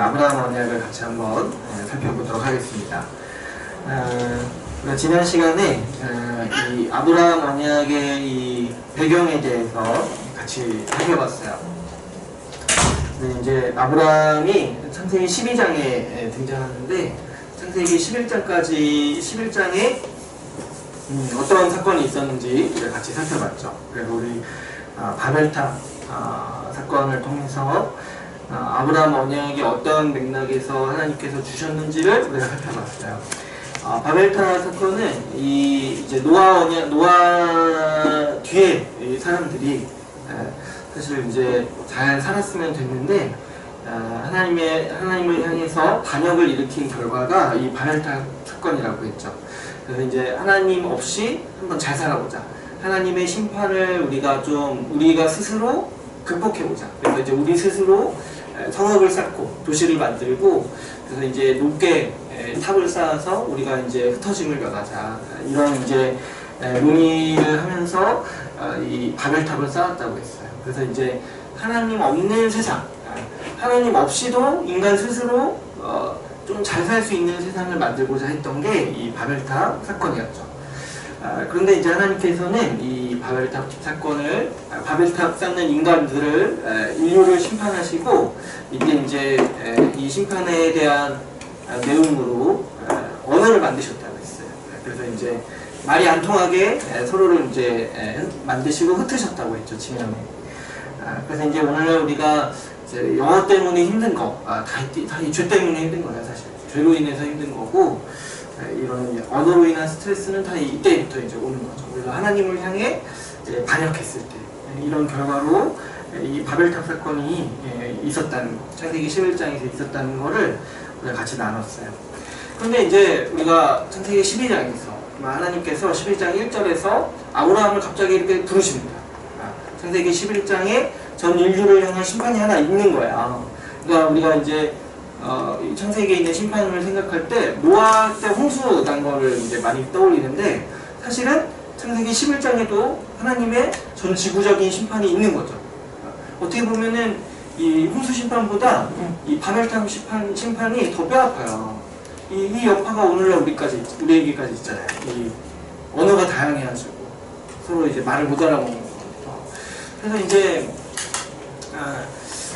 아브라함 언약을 같이 한번 살펴보도록 하겠습니다. 지난 시간에 이 아브라함 언약의 이 배경에 대해서 같이 살펴봤어요. 이제 아브라함이 창세기 12장에 등장하는데 창세기 11장에 어떤 사건이 있었는지 같이 살펴봤죠. 그래서 우리 바벨탑 사건을 통해서 아브라함 언약이 어떤 맥락에서 하나님께서 주셨는지를 우리가 살펴봤어요. 바벨탑 사건은 이제 노아 뒤에 이 사람들이 사실 이제 잘 살았으면 됐는데 하나님을 향해서 반역을 일으킨 결과가 이 바벨탑 사건이라고 했죠. 그래서 이제 하나님 없이 한번 잘 살아보자. 하나님의 심판을 우리가 스스로 극복해보자. 그래서 이제 우리 스스로 성읍을 쌓고 도시를 만들고 그래서 이제 높게 탑을 쌓아서 우리가 이제 흩어짐을 면하자. 이런 이제 논의를 하면서 이 바벨탑을 쌓았다고 했어요. 그래서 이제 하나님 없는 세상, 하나님 없이도 인간 스스로 좀 잘 살 수 있는 세상을 만들고자 했던 게 이 바벨탑 사건이었죠. 그런데 이제 하나님께서는 이 바벨탑 사건을, 바벨탑 쌓는 인류를 심판하시고, 이때 이제 이 심판에 대한 내용으로 언어를 만드셨다고 했어요. 그래서 이제 말이 안 통하게 서로를 이제 만드시고 흩으셨다고 했죠, 지면에. 그래서 이제 오늘 우리가 이제 영어 때문에 힘든 거, 다 이 죄 때문에 힘든 거예요, 사실. 죄로 인해서 힘든 거고, 이런 언어로 인한 스트레스는 다 이때부터 이제 오는 거죠. 우리가 하나님을 향해 이제 반역했을 때, 이런 결과로 이 바벨탑 사건이 있었다는 거, 창세기 11장에서 있었다는 거를 우리가 같이 나눴어요. 그런데 이제 우리가 창세기 12장에서 하나님께서 11장 1절에서 아브라함을 갑자기 이렇게 부르십니다. 창세기 11장에 전 인류를 향한 심판이 하나 있는 거야. 그러니까 우리가 이제 창세기에 있는 심판을 생각할 때 노아 때 홍수 난 거를 이제 많이 떠올리는데 사실은 창세기 11장에도 하나님의 전 지구적인 심판이 있는 거죠. 어떻게 보면은 이 홍수 심판보다 이 바벨탑 심판이 더 뼈아파요. 이 여파가 오늘날 우리에게까지 있잖아요. 이 언어가 다양해가지고 서로 이제 말을 못 알아먹는 거. 그래서 이제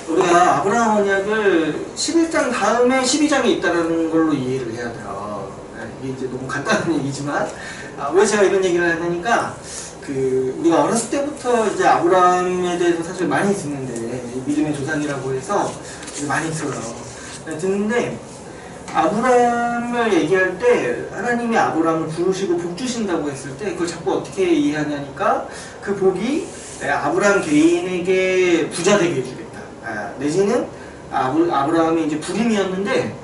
우리가 아브라함 언약을 11장 다음에 12장에 있다는 걸로 이해를 해야 돼요. 이게 이제 너무 간단한 얘기지만 왜 제가 이런 얘기를 하냐니까 우리가 어렸을 때부터 이제 아브라함에 대해서 사실 많이 듣는데 믿음의 조상이라고 해서 많이 들어요. 듣는데 아브라함을 얘기할 때 하나님이 아브라함을 부르시고 복 주신다고 했을 때 그걸 자꾸 어떻게 이해하냐니까 그 복이 아브라함 개인에게 부자 되게 해주겠다. 내지는 아브라함이 이제 불임이었는데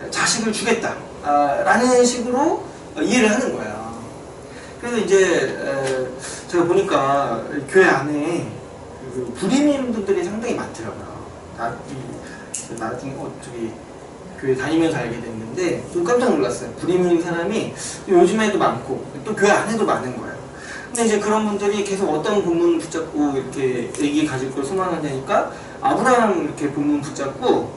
자식을 주겠다. 라는 식으로 이해를 하는 거야. 그래서 이제 제가 보니까 교회 안에 불임인 분들이 상당히 많더라고요. 나중에 교회 다니면서 알게 됐는데 좀 깜짝 놀랐어요. 불임인 사람이 요즘에도 많고 또 교회 안에도 많은 거예요. 근데 이제 그런 분들이 계속 어떤 본문을 붙잡고 이렇게 얘기 가질 걸 소망하냐니까 아브라함 이렇게 본문 붙잡고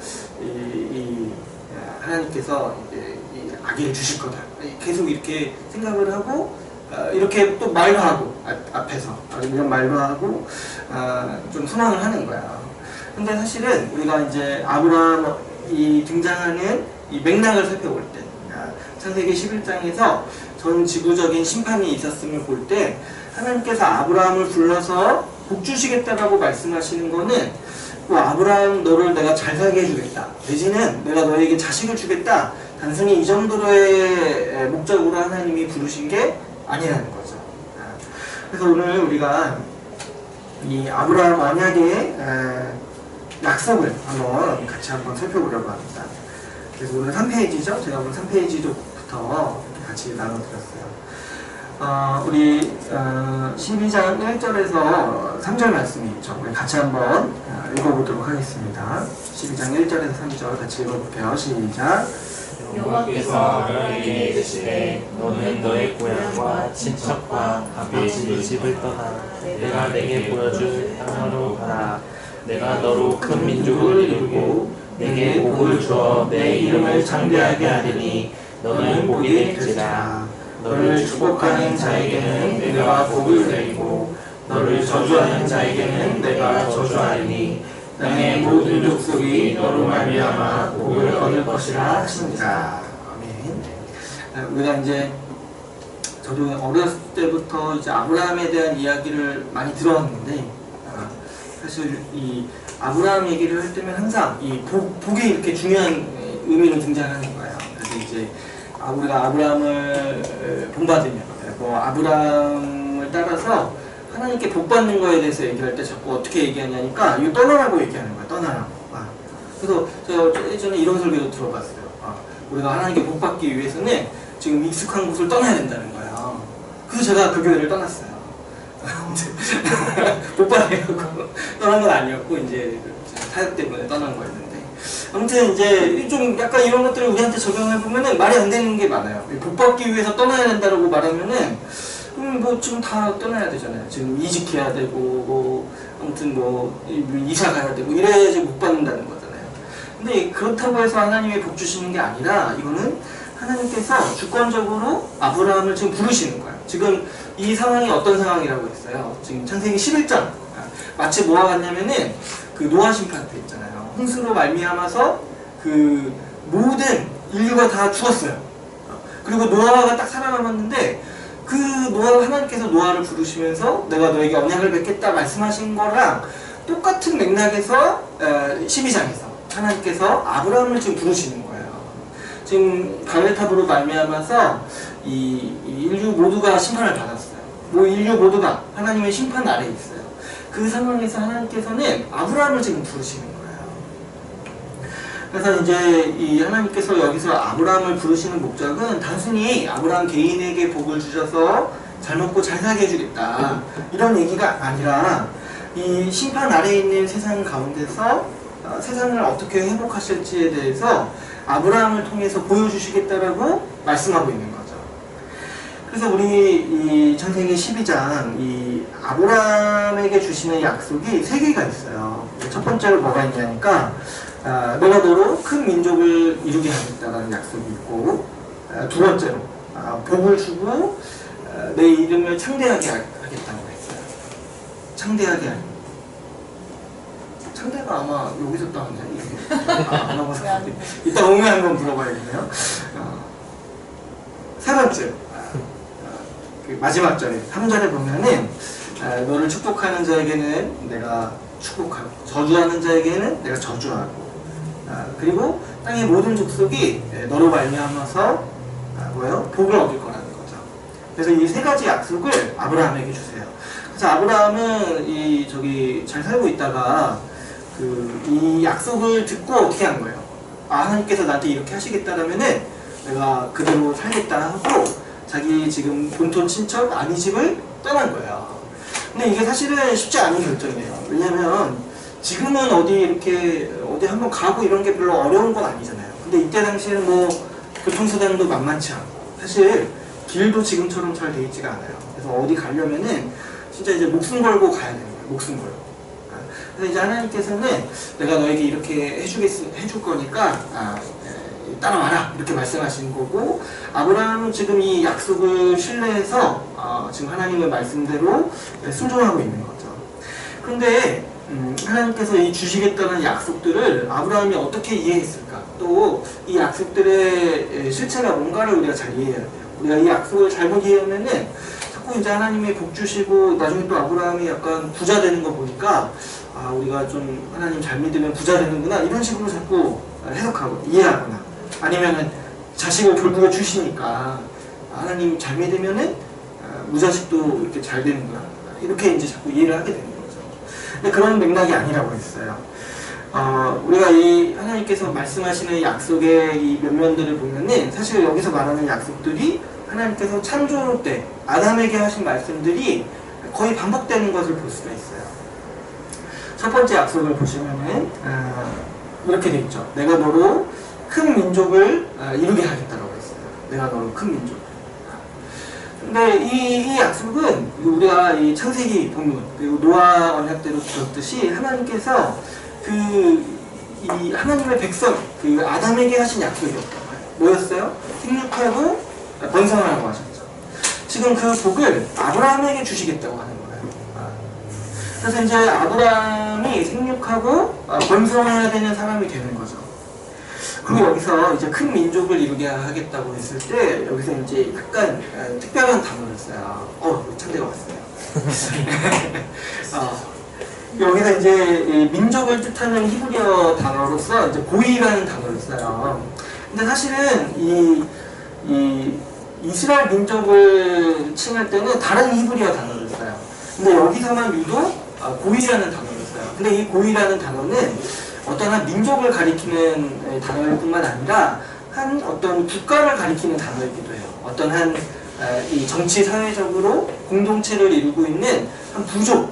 하나님께서 이 아기를 주실 거다. 계속 이렇게 생각을 하고 이렇게 또 말도 하고 앞에서 이런 말도 하고 좀 소망을 하는 거야. 근데 사실은 우리가 이제 아브라함이 등장하는 이 맥락을 살펴볼 때 창세기 11장에서 전 지구적인 심판이 있었음을 볼 때 하나님께서 아브라함을 불러서 복 주시겠다라고 말씀하시는 거는 아브라함 너를 내가 잘 살게 해주겠다. 대신은 내가 너에게 자식을 주겠다. 단순히 이 정도의 목적으로 하나님이 부르신 게 아니라는 거죠. 그래서 오늘 우리가 이 아브라함 언약의 약속을 같이 한번 살펴보려고 합니다. 그래서 오늘 3페이지죠. 제가 오늘 3페이지부터 같이 나눠드렸어요. 우리 12장 1절에서 3절 말씀이 있죠. 우리 같이 한번 읽어보도록 하겠습니다. 12장 1절에서 3절 같이 읽어볼게요. 시작. 여호와께서 아브라함에게 이르시되 너는 너의 고향과 친척과 아버지의 집을 떠나 내가 내게 보여줄 땅으로 가라. 내가 너로 큰 민족을 이루고 내게 복을 복을 주어 내 이름을 창대하게 하리니 너는 복이 될지라. 너를 축복하는 자에게는 내가 복을 내리고 너를 저주하는 자에게는 내가 저주하리니 땅의 모든 족속이 너로 말미암아 복을 얻을 것이라 하시니라. 아멘. 우리가 이제 저도 어렸을 때부터 이제 아브라함에 대한 이야기를 많이 들어왔는데 사실 이 아브라함 얘기를 할 때면 항상 이 복이 이렇게 중요한 의미로 등장하는 거예요. 그래서 이제 우리가 아브라함을 본받으면 뭐 아브라함을 따라서 하나님께 복 받는 거에 대해서 얘기할 때 자꾸 어떻게 얘기하냐니까 이거 떠나라고 얘기하는 거야. 떠나라고. 그래서 제가 예전에 이런 설교도 들어봤어요. 우리가 하나님께 복 받기 위해서는 지금 익숙한 곳을 떠나야 된다는 거예요. 그래서 제가 그 교회를 떠났어요. 복 받으려고 떠난 건 아니었고 이제 사역 때문에 떠난 거였는데 아무튼 이제 좀 약간 이런 것들을 우리한테 적용해 보면은 말이 안 되는 게 많아요. 복 받기 위해서 떠나야 된다고 말하면은 뭐 지금 다 떠나야 되잖아요. 지금 이직해야 되고 뭐 아무튼 뭐 이사 가야 되고 이래야지 복 받는다는 거잖아요. 근데 그렇다고 해서 하나님이 복 주시는 게 아니라 이거는 하나님께서 주권적으로 아브라함을 지금 부르시는 거예요. 지금 이 상황이 어떤 상황이라고 했어요? 지금 창세기 11장 마치 뭐가 같냐면은 그 노아 심판 때 있잖아요. 홍수로 말미암아서 그 모든 인류가 다 죽었어요. 그리고 노아가 딱 살아남았는데 그 노아 하나님께서 노아를 부르시면서 내가 너에게 언약을 맺겠다 말씀하신 거랑 똑같은 맥락에서 12장에서 하나님께서 아브라함을 지금 부르시는 거예요. 지금 바벨탑으로 말미암아서 이 인류 모두가 심판을 받았어요. 뭐 인류 모두가 하나님의 심판 아래에 있어요. 그 상황에서 하나님께서는 아브라함을 지금 부르시는 거예요. 그래서 이제 이 하나님께서 여기서 아브라함을 부르시는 목적은 단순히 아브라함 개인에게 복을 주셔서 잘 먹고 잘 살게 해주겠다 이런 얘기가 아니라 이 심판 아래에 있는 세상 가운데서 세상을 어떻게 회복하실지에 대해서 아브라함을 통해서 보여주시겠다라고 말씀하고 있는 거죠. 그래서 우리 이 창세기 12장 이 아브라함에게 주시는 약속이 3개가 있어요. 첫 번째로 뭐가 있냐니까 내가 너로 큰 민족을 이루게 하겠다라는 약속이 있고 두 번째로 복을 주고 내 이름을 창대하게 하겠다고 했어요. 창대하게 하겠다. 창대가 아마 여기서 따왔냐? 안 와봐서 이따 오면 한번 물어봐야겠네요. 세 번째 그 마지막 절에 3절에 보면은 너를 축복하는 자에게는 내가 축복하고 저주하는 자에게는 내가 저주하고 그리고 땅의 모든 족속이 너로 말미암아서 뭐예요? 복을 얻을 거라는 거죠. 그래서 이 3가지 약속을 아브라함에게 주세요. 그래서 아브라함은 저기 잘 살고 있다가 이 약속을 듣고 어떻게 한 거예요? 하나님께서 나한테 이렇게 하시겠다라면은 내가 그대로 살겠다 하고 자기 지금 본토 친척 아비 집을 떠난 거예요. 근데 이게 사실은 쉽지 않은 결정이에요. 왜냐면 지금은 어디 한번 가고 이런 게 별로 어려운 건 아니잖아요. 근데 이때 당시에는 뭐 교통수단도 만만치 않고 사실 길도 지금처럼 잘 돼 있지가 않아요. 그래서 어디 가려면은 진짜 이제 목숨 걸고 가야 되는 거예요. 목숨 걸고. 그래서 이제 하나님께서는 내가 너에게 이렇게 해줄 거니까 따라와라 이렇게 말씀하신 거고 아브라함은 지금 이 약속을 신뢰해서 지금 하나님의 말씀대로 순종하고 있는 거죠. 그런데 하나님께서 이 주시겠다는 약속들을 아브라함이 어떻게 이해했을까? 또 이 약속들의 실체가 뭔가를 우리가 잘 이해해야 돼요. 우리가 이 약속을 잘못 이해하면은 자꾸 이제 하나님이 복 주시고 나중에 또 아브라함이 약간 부자 되는 거 보니까 우리가 좀 하나님 잘 믿으면 부자 되는구나 이런 식으로 자꾸 해석하고 이해하거나 아니면은 자식을 결국에 주시니까 하나님 잘 믿으면은 무자식도 이렇게 잘 되는구나 이렇게 이제 자꾸 이해를 하게 되는 거죠. 근데 그런 맥락이 아니라고 했어요. 우리가 이 하나님께서 말씀하시는 약속의 이 면면들을 보면은 사실 여기서 말하는 약속들이 하나님께서 창조 때 아담에게 하신 말씀들이 거의 반복되는 것을 볼 수가 있어요. 첫 번째 약속을 보시면은 이렇게 돼 있죠. 내가 너로 큰 민족을 이루게 하겠다라고 했어요. 내가 너로 큰 민족. 근데 이 약속은 우리가 이 창세기 본문 그리고 노아 언약대로 들었듯이 하나님께서 이 하나님의 백성, 그 아담에게 하신 약속이었던 거예요. 뭐였어요? 생육하고 번성하라고 하셨죠. 지금 그 복을 아브라함에게 주시겠다고 하는 거예요. 그래서 이제 아브라함이 생육하고 번성해야 되는 사람이 되는 거죠. 그리고 여기서 이제 큰 민족을 이루게 하겠다고 했을 때 여기서 이제 약간 특별한 단어를 써요. 찬대가 왔어요. 여기서 이제 민족을 뜻하는 히브리어 단어로서 이제 고이라는 단어를 써요. 근데 사실은 이 이스라엘 민족을 칭할 때는 다른 히브리어 단어를 써요. 근데 여기서만 유독 고이라는 단어를 써요. 근데 이 고이라는 단어는 어떤 한 민족을 가리키는 단어일 뿐만 아니라 한 어떤 국가를 가리키는 단어이기도 해요. 어떤 한 이 정치 사회적으로 공동체를 이루고 있는 한 부족,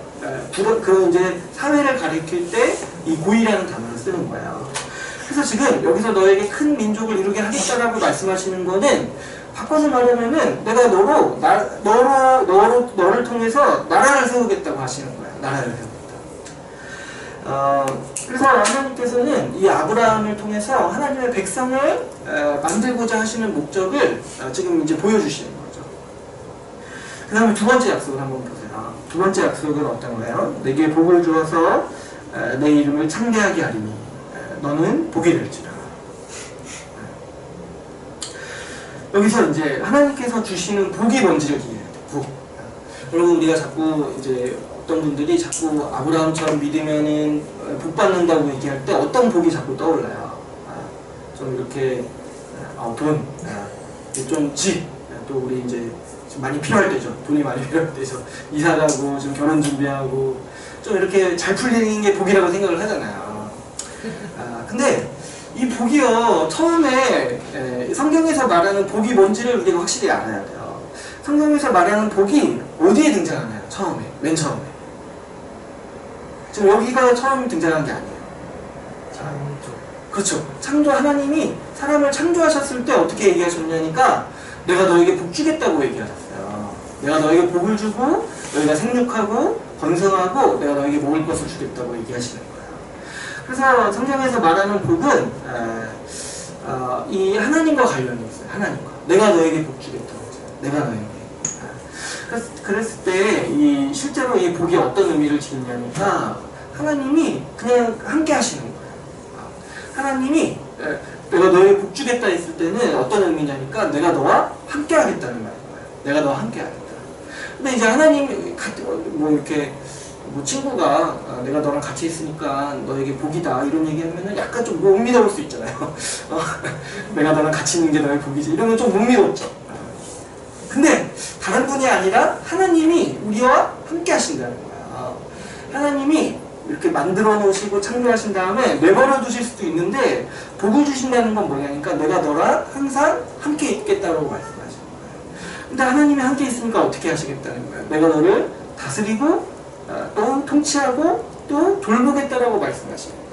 그 이제 사회를 가리킬 때 이 고이라는 단어를 쓰는 거예요. 그래서 지금 여기서 너에게 큰 민족을 이루게 하겠다라고 말씀하시는 거는 바꿔서 말하면은 내가 너를 통해서 나라를 세우겠다고 하시는 거예요. 나라를 세우겠다. 그래서 하나님께서는 이 아브라함을 통해서 하나님의 백성을 만들고자 하시는 목적을 지금 이제 보여주시는 거죠. 그 다음에 두 번째 약속을 한번 보세요. 두 번째 약속은 어떤 거예요? 내게 복을 주어서 내 이름을 창대하게 하리니 너는 복이 될지라. 여기서 이제 하나님께서 주시는 복이 뭔지를 이해해야 돼요. 복. 여러분 우리가 자꾸 이제 어떤 분들이 자꾸 아브라함처럼 믿으면은 복 받는다고 얘기할 때 어떤 복이 자꾸 떠올라요. 좀 이렇게 돈, 좀 집, 또 우리 이제 많이 필요할 때죠. 돈이 많이 필요할 때죠. 이사 가고 좀 결혼 준비하고 좀 이렇게 잘 풀리는 게 복이라고 생각을 하잖아요. 근데 이 복이요, 처음에 성경에서 말하는 복이 뭔지를 우리가 확실히 알아야 돼요. 성경에서 말하는 복이 어디에 등장하나요? 처음에, 맨 처음에. 지금 여기가 처음 등장한 게 아니에요. 창조. 그렇죠. 창조, 하나님이 사람을 창조하셨을 때 어떻게 얘기하셨냐니까 내가 너에게 복 주겠다고 얘기하셨어요. 내가 너에게 복을 주고 너희가 생육하고 번성하고 내가 너에게 먹을 것을 주겠다고 얘기하시는 거예요. 그래서 성경에서 말하는 복은 이 하나님과 관련이 있어요. 하나님과. 내가 너에게 복 주겠다고 하죠. 내가 너에게. 그랬을 때 실제로 이 복이 어떤 의미를 지니냐니까 하나님이 그냥 함께 하시는 거예요. 하나님이 내가 너에게 복 주겠다 했을 때는 어떤 의미냐니까 내가 너와 함께 하겠다는 말인 거예요. 내가 너와 함께 하겠다. 근데 이제 하나님 뭐 이렇게 뭐 친구가 내가 너랑 같이 있으니까 너에게 복이다 이런 얘기하면은 약간 좀 못 믿어볼 수 있잖아요. 내가 너랑 같이 있는 게 너의 복이지 이러면 좀 못 믿었죠. 근데 다른 분이 아니라 하나님이 우리와 함께 하신다는 거야. 하나님이 이렇게 만들어 놓으시고 창조하신 다음에 내버려 두실 수도 있는데 복을 주신다는 건 뭐냐니까 내가 너랑 항상 함께 있겠다고 말씀하시는 거예요. 근데 하나님이 함께 있으니까 어떻게 하시겠다는 거예요? 내가 너를 다스리고 또 통치하고 또 돌보겠다라고 말씀하시는 거예요.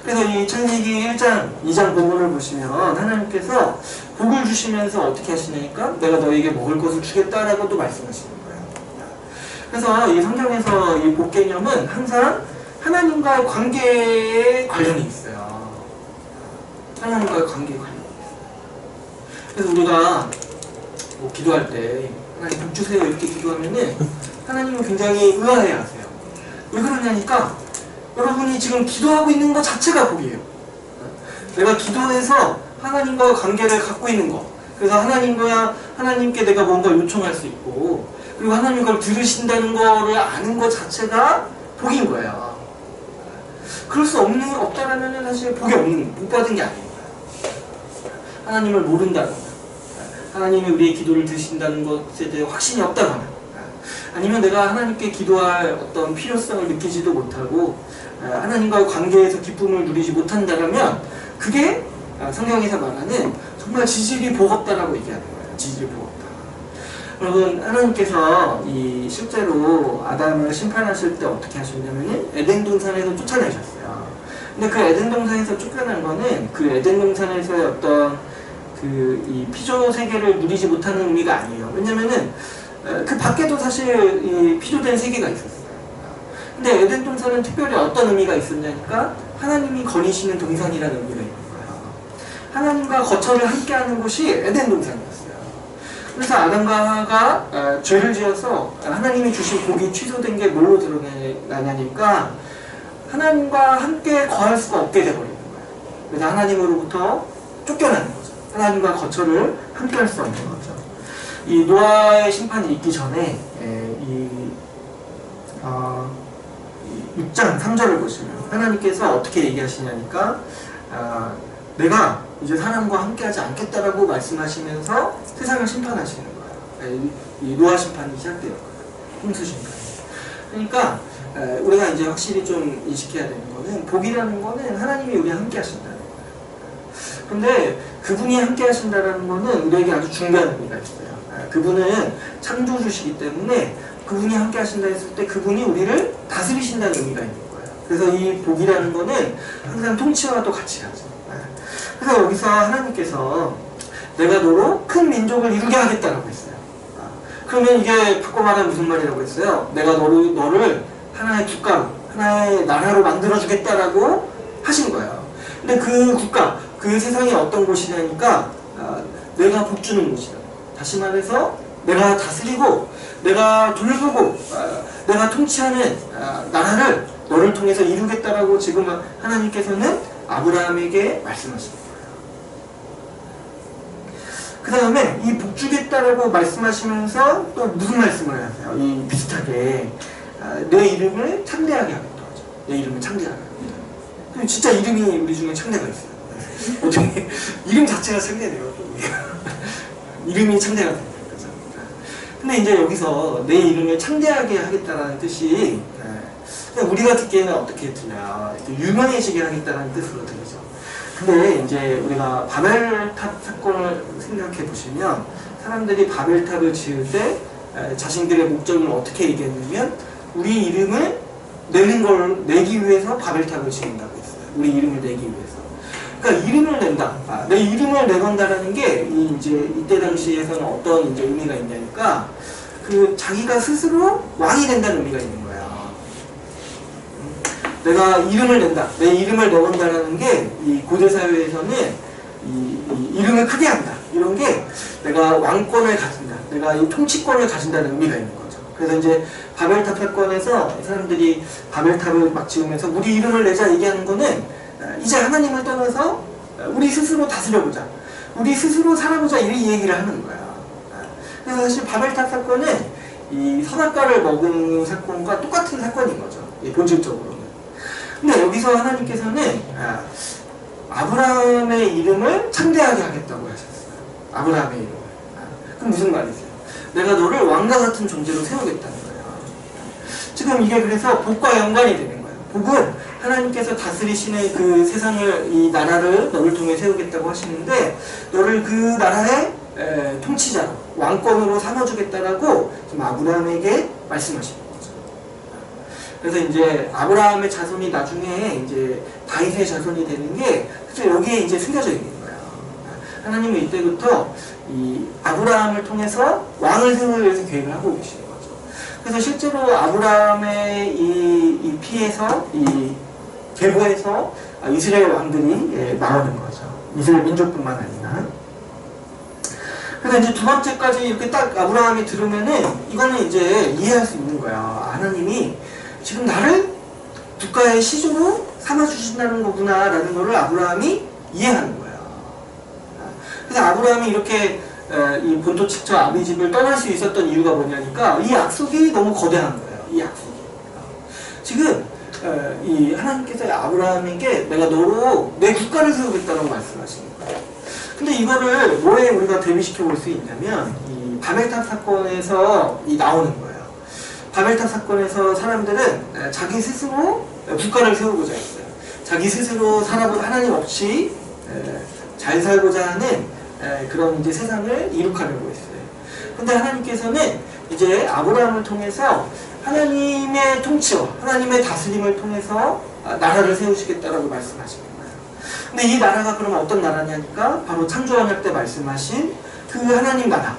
그래서 이 창세기 1장, 2장 본문을 보시면 하나님께서 복을 주시면서 어떻게 하시냐니까 내가 너에게 먹을 것을 주겠다라고도 말씀하시는 거예요. 그래서 이 성경에서 이 복 개념은 항상 하나님과의 관계에 관련이 있어요. 하나님과의 관계에 관련이 있어요. 그래서 우리가 뭐 기도할 때 하나님 복 주세요 이렇게 기도하면은 하나님은 굉장히 의아해 하세요. 왜 그러냐니까 여러분이 지금 기도하고 있는 것 자체가 복이에요. 내가 기도해서 하나님과 관계를 갖고 있는 것. 그래서 하나님께 내가 뭔가 요청할 수 있고 그리고 하나님 그걸 들으신다는 거를 아는 것 자체가 복인 거예요. 그럴 수 없다라면 사실 복이 복 받은 게 아니에요. 하나님을 모른다거나 하나님이 우리의 기도를 들으신다는 것에 대해 확신이 없다거나 아니면 내가 하나님께 기도할 어떤 필요성을 느끼지도 못하고 하나님과의 관계에서 기쁨을 누리지 못한다면 그게 성경에서 말하는 정말 지질이 복없다라고 얘기하는 거예요. 지질이 복없다. 여러분 하나님께서 실제로 아담을 심판하실 때 어떻게 하셨냐면 에덴 동산에서 쫓아내셨어요. 근데 그 에덴 동산에서 쫓겨난 거는 그 에덴 동산에서의 어떤 이 피조 세계를 누리지 못하는 의미가 아니에요. 왜냐면은 그 밖에도 사실 이 피조된 세계가 있었어요. 근데 에덴 동산은 특별히 어떤 의미가 있었냐니까 하나님이 거니시는 동산이라는 의미가 있는 거예요. 하나님과 거처를 함께하는 곳이 에덴 동산이었어요. 그래서 아담과 하와가 죄를 지어서 하나님이 주신 복이 취소된 게 뭘로 드러나냐니까 하나님과 함께 거할 수가 없게 돼버리는 거예요. 그래서 하나님으로부터 쫓겨나는 거죠. 하나님과 거처를 함께할 수 없는 거죠. 이 노아의 심판이 있기 전에 6장 3절을 보시면 하나님께서 어떻게 얘기하시냐니까 내가 이제 사람과 함께하지 않겠다라고 말씀하시면서 세상을 심판하시는 거예요. 이 노아 심판이 시작되는 거예요. 홍수 심판. 그러니까 우리가 이제 확실히 좀 인식해야 되는 거는 복이라는 거는 하나님이 우리와 함께 하신다는 거예요. 근데 그분이 함께 하신다는 거는 우리에게 아주 중요한 의미가 있어요. 그분은 창조주시기 때문에 그분이 함께 하신다 했을 때 그분이 우리를 다스리신다는 의미가 있는 거예요. 그래서 이 복이라는 거는 항상 통치와도 같이 가죠. 그래서 여기서 하나님께서 내가 너로 큰 민족을 이루게 하겠다라고 했어요. 그러면 이게 바꿔 말하면 무슨 말이라고 했어요? 내가 너를 하나의 국가로, 하나의 나라로 만들어주겠다라고 하신 거예요. 근데 그 국가, 그 세상이 어떤 곳이냐니까 내가 복주는 곳이다. 다시 말해서 내가 다스리고 내가 돌보고 내가 통치하는 나라를 너를 통해서 이루겠다라고 지금 하나님께서는 아브라함에게 말씀하신 거예요. 그 다음에 이 복주겠다라고 말씀하시면서 또 무슨 말씀을 하세요? 이 비슷하게 내 이름을 창대하게 하겠다 하죠. 내 이름을 창대하게 하겠다. 진짜 이름이 우리 중에 창대가 있어요. 어떻게 이름 자체가 창대돼요. 이름이 창대가 됩니다. 근데 이제 여기서 내 이름을 창대하게 하겠다라는 뜻이 우리가 듣기에는 어떻게 들려요? 유명해지게 하겠다라는 뜻으로 들리죠. 근데 이제 우리가 바벨탑 사건을 생각해 보시면 사람들이 바벨탑을 지을 때 자신들의 목적을 어떻게 얘기했냐면 우리 이름을 내기 위해서 바벨탑을 지은다고 했어요. 우리 이름을 내기 위해서. 그러니까 이름을 낸다. 내 이름을 내건다라는 게 이제 이때 당시에서는 어떤 이제 의미가 있냐니까 자기가 스스로 왕이 된다는 의미가 있는 거예요. 내가 이름을 낸다. 내 이름을 내건다라는 게 이 고대 사회에서는 이 이름을 크게 한다. 이런 게 내가 왕권을 가진다. 내가 이 통치권을 가진다는 의미가 있는 거죠. 그래서 이제 바벨탑 사건에서 사람들이 바벨탑을 막 지으면서 우리 이름을 내자 얘기하는 거는 이제 하나님을 떠나서 우리 스스로 다스려보자. 우리 스스로 살아보자. 이 얘기를 하는 거야. 그래서 사실 바벨탑 사건은 이 선악과를 먹은 사건과 똑같은 사건인 거죠. 본질적으로는. 근데 여기서 하나님께서는 아브라함의 이름을 창대하게 하겠다고 하셨어요. 아브라함의 이름을. 그럼 무슨 말이세요? 내가 너를 왕과 같은 존재로 세우겠다는 거예요. 지금 이게 그래서 복과 연관이 되는 거예요. 복은 하나님께서 다스리시는 그 세상을, 이 나라를 너를 통해 세우겠다고 하시는데 너를 그 나라의 통치자로, 왕권으로 삼아주겠다라고 지금 아브라함에게 말씀하시는 거죠. 그래서 이제 아브라함의 자손이 나중에 이제 다윗의 자손이 되는 게 사실 여기에 이제 숨겨져 있는 거예요. 하나님은 이때부터 이 아브라함을 통해서 왕을 세우기 위해서 계획을 하고 계시는 거죠. 그래서 실제로 아브라함의 이 피에서 이 계보에서 이스라엘 왕들이 나오는 거죠. 이스라엘 민족뿐만 아니라. 그래서 이제 두 번째까지 이렇게 딱 아브라함이 들으면은 이거는 이제 이해할 수 있는 거야. 하나님이 지금 나를 국가의 시주로 삼아주신다는 거구나라는 거를 아브라함이 이해하는 거야. 그래서 아브라함이 이렇게 이 본토 측저 아비 집을 떠날 수 있었던 이유가 뭐냐니까 이 약속이 너무 거대한 거예요. 이 약속이. 지금 이 하나님께서 아브라함에게 내가 너로 내 국가를 세우겠다고 말씀하시는 거예요. 근데 이거를 뭐에 우리가 대비시켜 볼 수 있냐면 이 바벨탑 사건에서 나오는 거예요. 바벨탑 사건에서 사람들은 자기 스스로 국가를 세우고자 했어요. 자기 스스로 하나님 없이 잘 살고자 하는 그런 이제 세상을 이룩하려고 했어요. 근데 하나님께서는 이제 아브라함을 통해서 하나님의 통치와 하나님의 다스림을 통해서 나라를 세우시겠다라고 말씀하시는 거예요. 근데 이 나라가 그러면 어떤 나라냐니까 바로 창조원할 때 말씀하신 그 하나님 나라.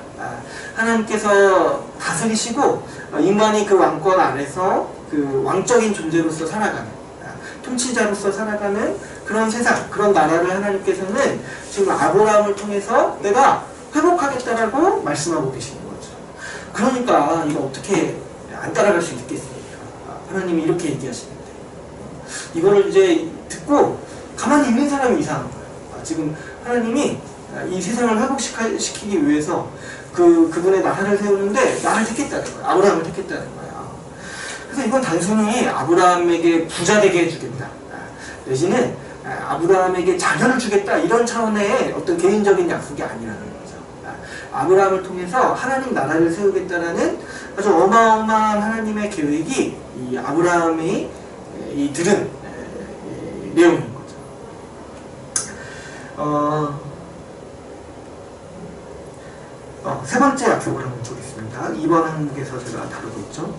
하나님께서 다스리시고 인간이 그 왕권 안에서 그 왕적인 존재로서 살아가는 통치자로서 살아가는 그런 세상, 그런 나라를 하나님께서는 지금 아브라함을 통해서 내가 회복하겠다라고 말씀하고 계시는 거죠. 그러니까 이거 어떻게 안 따라갈 수 있겠습니까? 하나님이 이렇게 얘기하시는데 이거를 이제 듣고 가만히 있는 사람이 이상한 거예요. 지금 하나님이 이 세상을 회복시키기 위해서 그분의 나라를 세우는데 나를 택했다는 거예요. 아브라함을 택했다는 거예요. 그래서 이건 단순히 아브라함에게 부자 되게 해주겠다, 내지는 아브라함에게 자녀를 주겠다, 이런 차원의 어떤 개인적인 약속이 아니라는 거죠. 아브라함을 통해서 하나님 나라를 세우겠다라는 아주 어마어마한 하나님의 계획이 이 아브라함이 들은 내용인 거죠. 세 번째 약속을 한번 보겠습니다. 이번 항목에서 제가 다루고 있죠.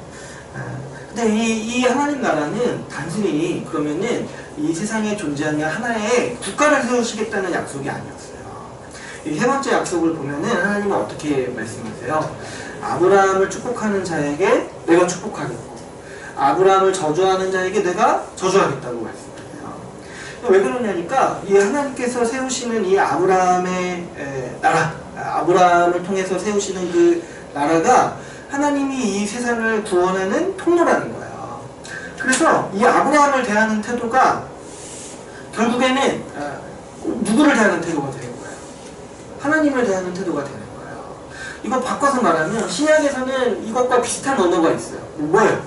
근데 이 하나님 나라는 단순히 그러면은 이 세상에 존재하는 하나의 국가를 세우시겠다는 약속이 아니었어요. 이 세 번째 약속을 보면은 하나님은 어떻게 말씀하세요? 아브라함을 축복하는 자에게 내가 축복하겠고, 아브라함을 저주하는 자에게 내가 저주하겠다고 말씀하세요. 왜 그러냐니까 이 하나님께서 세우시는 이 아브라함의 나라, 아브라함을 통해서 세우시는 그 나라가 하나님이 이 세상을 구원하는 통로라는 거예요. 그래서 이 아브라함을 대하는 태도가 결국에는 누구를 대하는 태도가 되는 거예요? 하나님을 대하는 태도가 되는 거예요. 이거 바꿔서 말하면 신약에서는 이것과 비슷한 언어가 있어요. 뭐예요?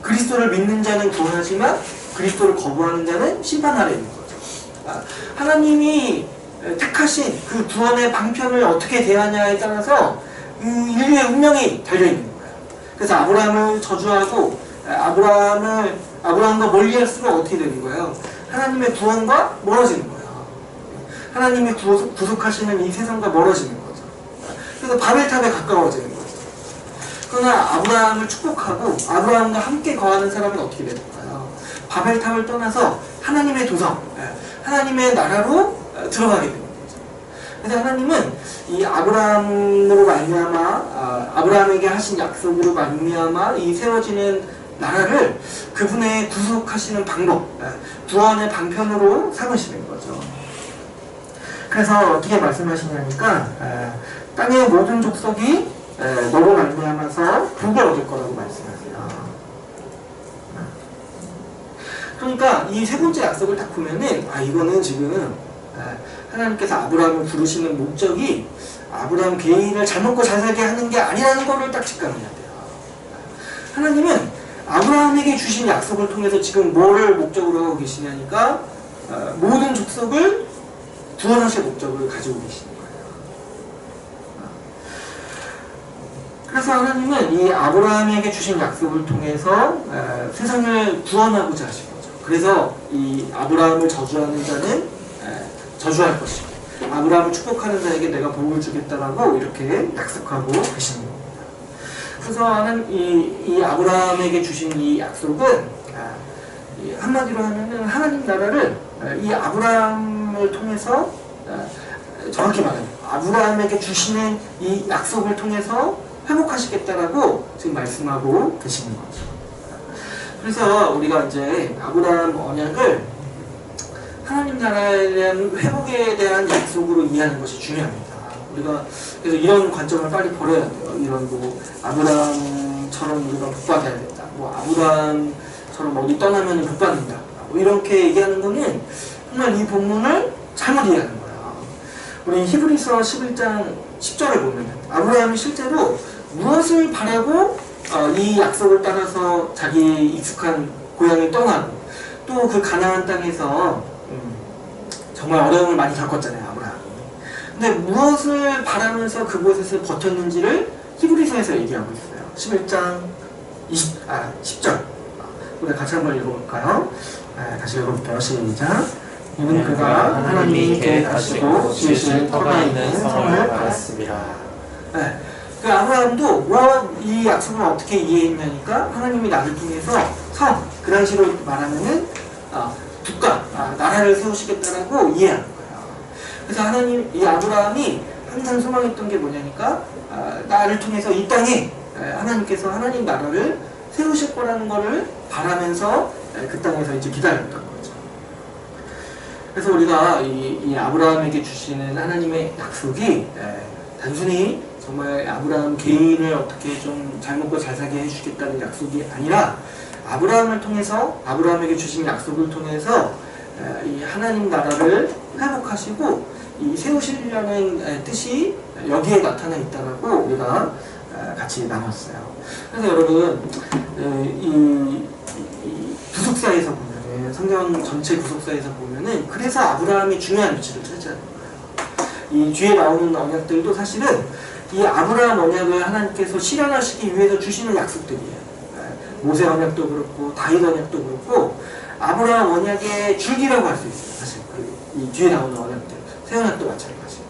그리스도를 믿는 자는 구원하지만 그리스도를 거부하는 자는 심판 아래 있는 거죠. 하나님이 택하신 그 구원의 방편을 어떻게 대하냐에 따라서 인류의 운명이 달려있는 거예요. 그래서 아브라함을 저주하고 아브라함과 멀리할수록 어떻게 되는 거예요? 하나님의 구원과 멀어지는 거예요. 하나님이 구속하시는 이 세상과 멀어지는 거죠. 그래서 바벨탑에 가까워지는 거죠. 그러나 아브라함을 축복하고 아브라함과 함께 거하는 사람은 어떻게 되는 거예요? 바벨탑을 떠나서 하나님의 도성, 하나님의 나라로 들어가게 되는 거죠. 그래서 하나님은 이 아브라함으로 말미암아 아브라함에게 하신 약속으로 말미암아 이 세워지는 나라를 그분의 구속하시는 방법, 구원의 방편으로 삼으시는 거죠. 그래서 어떻게 말씀하시냐니까 땅의 모든 족속이 너로 말미암아서 복을 얻을 거라고 말씀하세요. 그러니까 이 세 번째 약속을 딱 보면은 이거는 지금 하나님께서 아브라함을 부르시는 목적이 아브라함 개인을 잘 먹고 잘 살게 하는 게 아니라는 거를 딱 직감해야 돼요. 하나님은 아브라함에게 주신 약속을 통해서 지금 뭐를 목적으로 하고 계시냐니까 모든 족속을 구원하실 목적을 가지고 계시는 거예요. 그래서 하나님은 이 아브라함에게 주신 약속을 통해서 세상을 구원하고자 하신 거죠. 그래서 이 아브라함을 저주하는 자는 저주할 것이고 아브라함을 축복하는 자에게 내가 복을 주겠다라고 이렇게 약속하고 계시는 겁니다. 그래서 이 아브라함에게 주신 이 약속은 한마디로 하면은 하나님 나라를 이 아브라함을 통해서 정확히 말하면 아브라함에게 주시는 이 약속을 통해서 회복하시겠다라고 지금 말씀하고 계시는 거죠. 그래서 우리가 이제 아브라함 언약을 하나님 나라에 대한 회복에 대한 약속으로 이해하는 것이 중요합니다. 우리가 그래서 이런 관점을 빨리 버려야 돼요. 이런 아브라함처럼 우리가 복받아야 된다. 아브라함처럼 어디 떠나면 복받는다. 이렇게 얘기하는 거는 정말 이 본문을 잘못 이해하는 거예요. 우리 히브리서 11장 10절을 보면 아브라함이 실제로 무엇을 바라고 이 약속을 따라서 자기 익숙한 고향을 떠나고 또 그 가나안 땅에서 정말 어려움을 많이 겪었잖아요, 아브라함이. 근데 무엇을 바라면서 그곳에서 버텼는지를 히브리서에서 얘기하고 있어요. 11장 10절. 우리 같이 한번 읽어볼까요? 다시 읽어볼게요. 시작. 이는 그가 하나님이 계획하시고 지으실 터가 있는 성을 받았습니다. 그 아브라함도 이 약속을 어떻게 이해했냐니까 하나님이 나를 통해서 그 당시로 말하면은 국가, 나라를 세우시겠다라고 이해하는 거예요. 그래서 이 아브라함이 항상 소망했던 게 뭐냐니까 나를 통해서 이 땅에 하나님께서 하나님 나라를 세우실 거라는 거를 바라면서 그 땅에서 이제 기다렸던 거죠. 그래서 우리가 이 아브라함에게 주시는 하나님의 약속이 단순히 정말 아브라함 개인을 어떻게 좀 잘 먹고 잘 살게 해주겠다는 약속이 아니라 아브라함을 통해서 아브라함에게 주신 약속을 통해서 이 하나님 나라를 회복하시고 이 세우시려는 뜻이 여기에 나타나 있다라고 우리가 같이 나눴어요. 그래서 여러분 이 구속사에서 보면은 성경 전체 구속사에서 보면은 그래서 아브라함이 중요한 위치를 차지하는 거예요. 이 뒤에 나오는 언약들도 사실은 이 아브라함 언약을 하나님께서 실현하시기 위해서 주시는 약속들이에요. 모세 언약도 그렇고 다윗 언약도 그렇고 아브라함 언약의 줄기라고 할 수 있어요. 사실 이 뒤에 나오는 언약들, 새 언약도 마찬가지고.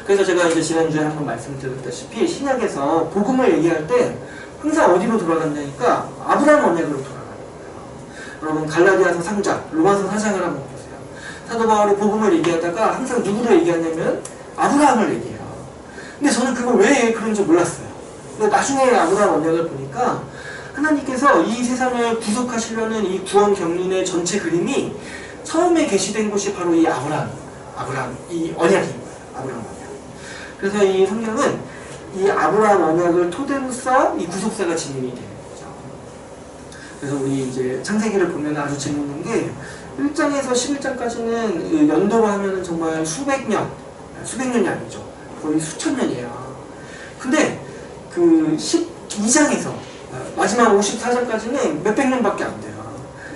그래서 제가 이제 지난주에 한번 말씀드렸다시피 신약에서 복음을 얘기할 때 항상 어디로 돌아간다니까 아브라함 언약으로 돌아가는 거예요. 여러분 갈라디아서 3장, 로마서 4장을 한번 보세요. 사도 바울이 복음을 얘기하다가 항상 누구를 얘기하냐면 아브라함을 얘기해요. 근데 저는 그걸 왜 그런지 몰랐어요. 근데 나중에 아브라함 언약을 보니까 하나님께서 이 세상을 구속하시려는 이 구원 경륜의 전체 그림이 처음에 계시된 곳이 바로 이 아브라함 이 언약인 거예요. 아브라함 언약. 그래서 이 성경은 이 아브라함 언약을 토대로서 이 구속사가 진행이 되는 거죠. 그래서 우리 이제 창세기를 보면 아주 재밌는 게 1장에서 11장까지는 연도로 하면은 정말 수백 년이 아니죠. 거의 수천 년이에요. 근데 그 12장에서 마지막 54장까지는 몇백 년밖에 안 돼요.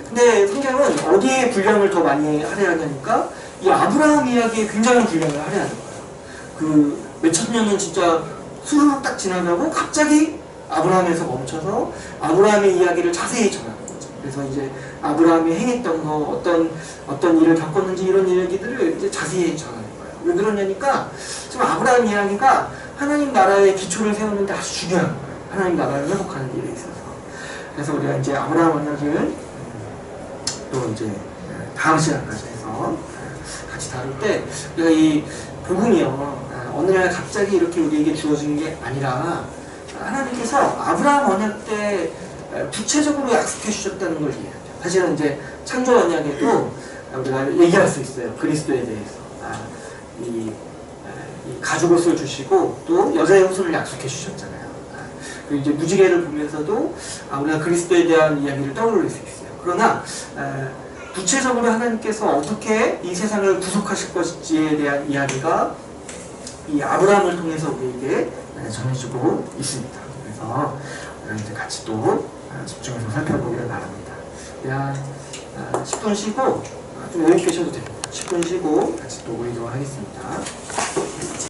근데 성경은 어디에 분량을 더 많이 할애하냐니까 이 아브라함 이야기에 굉장히 분량을 할애하는 거예요. 그 몇천 년은 진짜 수르륵 딱 지나가고 갑자기 아브라함에서 멈춰서 아브라함의 이야기를 자세히 전하는 거죠. 그래서 이제 아브라함이 행했던 거, 어떤 일을 겪었는지 이런 이야기들을 이제 자세히 전하는 거예요. 왜 그러냐니까 지금 아브라함 이야기가 하나님 나라의 기초를 세우는데 아주 중요한 거예요. 하나님 나라를 회복하는 일에 있어서. 그래서 우리가 이제 아브라함 언약을 또 이제 다음 시간까지 해서 같이 다룰 때 우리가 이 복음이요 어느 날 갑자기 이렇게 우리에게 주어진 게 아니라 하나님께서 아브라함 언약 때 구체적으로 약속해 주셨다는 걸 이해해야 돼요. 사실은 이제 창조 언약에도 우리가 얘기할 수 있어요. 그리스도에 대해서 이 가죽옷을 주시고 또 여자의 후손을 약속해 주셨잖아요. 그리고 이제 무지개를 보면서도 우리가 그리스도에 대한 이야기를 떠올릴 수 있어요. 그러나 구체적으로 하나님께서 어떻게 이 세상을 구속하실 것인지에 대한 이야기가 이 아브라함을 통해서 우리에게 전해주고 있습니다. 그래서 이제 같이 또 집중해서 살펴보기를 바랍니다. 그냥 10분 쉬고 좀 여유 있게 쉬어도 됩니다. 10분 쉬고 같이 또 모이도록 하겠습니다.